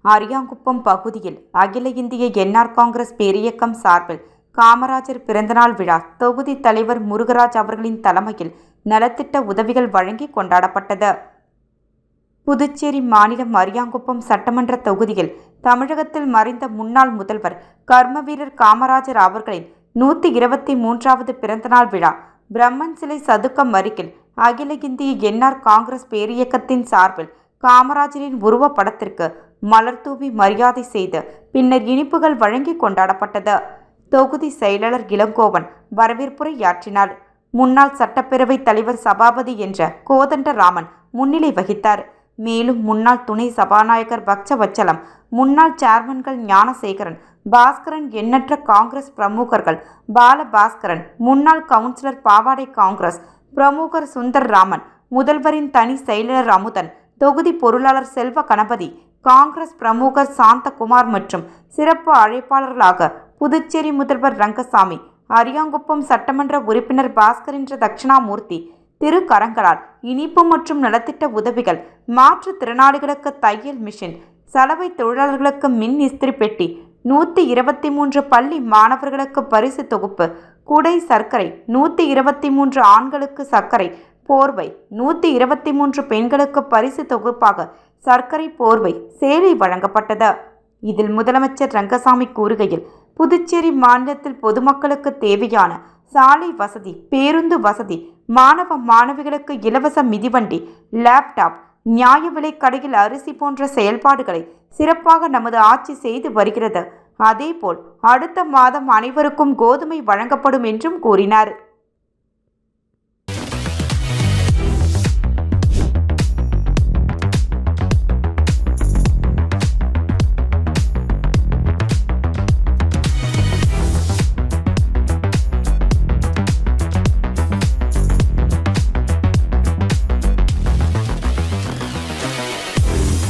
அரியாங்குப்பம் பகுதியில் அகில இந்திய என்ஆர் காங்கிரஸ் பேரியக்கம் சார்பில் காமராஜர் பிறந்தநாள் விழா தொகுதி தலைவர் முருகராஜ் அவர்களின் தலைமையில் நலத்திட்ட உதவிகள் வழங்கி கொண்டாடப்பட்டது. புதுச்சேரி மாநிலம் அரியாங்குப்பம் சட்டமன்ற தொகுதியில் தமிழகத்தில் மறைந்த முன்னாள் முதல்வர் கர்மவீரர் காமராஜர் அவர்களின் 123வது பிறந்தநாள் விழா பிரம்மன் சிலை சதுக்கம் அருகில் அகில இந்திய என்ஆர் காங்கிரஸ் பேரியக்கத்தின் சார்பில் காமராஜரின் உருவப்படத்திற்கு மலர் தூவி மரியாதை செய்து பின்னர் இனிப்புகள் வழங்கி கொண்டாடப்பட்டது. தொகுதி செயலாளர் இளங்கோவன் வரவேற்புரையாற்றினார். முன்னாள் சட்டப்பேரவை தலைவர் சபாபதி என்ற கோதண்டராமன் முன்னிலை வகித்தார். மேலும் முன்னாள் துணை சபாநாயகர் பக்சவச்சலம், முன்னாள் சேர்மன்கள் ஞானசேகரன், பாஸ்கரன், எண்ணற்ற காங்கிரஸ் பிரமுகர்கள், பாலபாஸ்கரன், முன்னாள் கவுன்சிலர் பாவாடை காங்கிரஸ் பிரமுகர் சுந்தர்ராமன், முதல்வரின் தனி செயலாளர் அமுதன், தொகுதி பொருளாளர் செல்வ கணபதி, காங்கிரஸ் பிரமுகர் சாந்தகுமார் மற்றும் சிறப்பு அழைப்பாளர்களாக புதுச்சேரி முதல்வர் ரங்கசாமி, அரியாங்குப்பம் சட்டமன்ற உறுப்பினர் பாஸ்கர் என்ற தட்சிணாமூர்த்தி திருக்கரங்களால் இனிப்பு மற்றும் நலத்திட்ட உதவிகள், மாற்றுத்திறனாளிகளுக்கு தையல் மிஷின், சலவை தொழிலாளர்களுக்கு மின் இஸ்திரி பெட்டி, 123 பள்ளி மாணவர்களுக்கு பரிசு தொகுப்பு, குடை சர்க்கரை, 123 ஆண்களுக்கு சர்க்கரை போர்வை, 123 பெண்களுக்கு பரிசு தொகுப்பாக சர்க்கரை போர்வை, சேலை வழங்கப்பட்டது. இதில் முதலமைச்சர் ரங்கசாமி கூறுகையில், புதுச்சேரி மாநிலத்தில் பொதுமக்களுக்கு தேவையான சாலை வசதி, பேருந்து வசதி, மாணவ மாணவிகளுக்கு இலவச மிதிவண்டி, லேப்டாப், நியாய விலை கடையில் அரிசி போன்ற செயல்பாடுகளை சிறப்பாக நமது ஆட்சி செய்து வருகிறது. அதேபோல் அடுத்த மாதம் அனைவருக்கும் கோதுமை வழங்கப்படும் என்றும் கூறினார்.